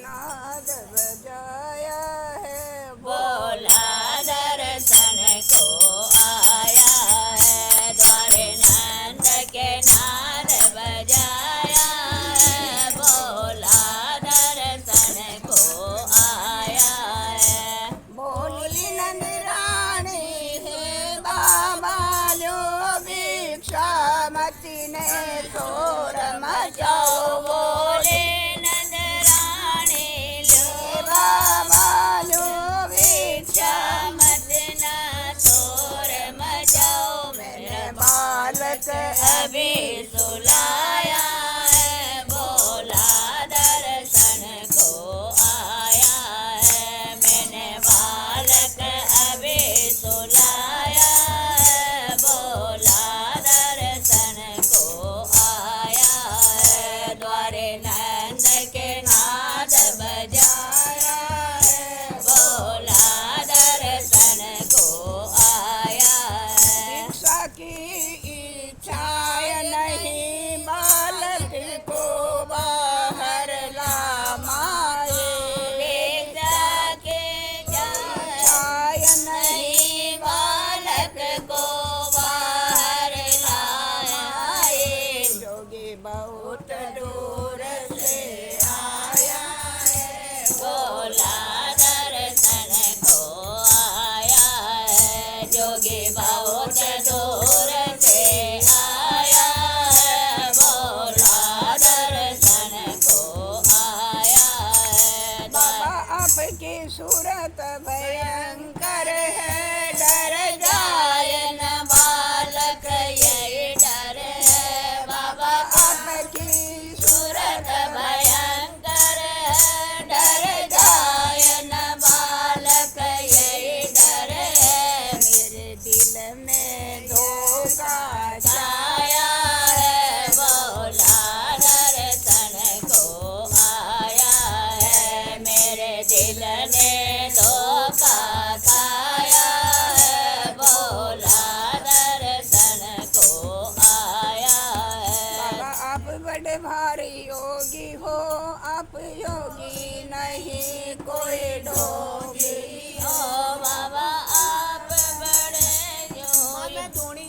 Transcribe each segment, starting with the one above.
नाद बजाया है, बोला दर्शन को आया है, द्वारे नंद के नाद बजाया है, बोला दर्शन को आया है। बोली नंद रानी है बाबा जो भिक्षामती ने शोर मचाओ, बोले नंद रानी लो बाबा जो मत ना शोर मचाओ, मेरे बालक अभी सुलाया है, बोला दर्शन को आया है, मैंने बालक अभी सुलाया है, बोला दर्शन को आया है, द्वारे नंद के नाद बजाया है, बोला दर्शन को आया है। भिक्षा की इच्छा नहीं बालक को बाहर लामाए, भिक्षा के इच्छा नहीं बालक को बाहर लाए, जोगी बहुत दूर से आया है, बोला दर्शन को आया है, जोगी बहुत दूर से आया है, बोला दर्शन को आया है। बाबा आपकी सूरत भयंकर है, डर जाए न बालक यही डर है, बाबा आपकी सूरत भयंकर है, डर जाए न बालक यही डर है, मेरे दिल में धोखा छाया है, बोला दर्शन को आया है, मेरे दिल ने धोखा खाया है, बोला दर्शन को आया है। बाबा आप बड़े भारी योगी हो, आप योगी नहीं कोई ढोंगी ओ बाबा आप बड़े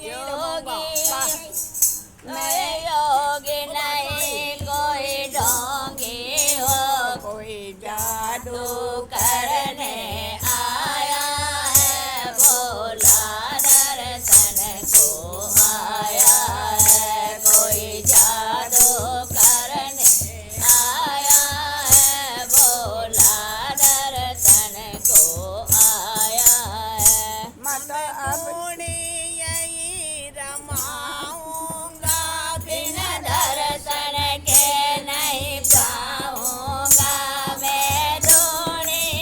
योगी, मैं योगी नहीं कोई ढोंगी हो, कोई जादू करने आया है, बोला दर्शन को आया है, कोई जादू करने आया है, बोला दर्शन को आया है। मत अपनी यही रमाऊंगा, बिन दर्शन के नहीं पाऊंगा, मैं दुनिया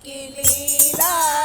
की लीला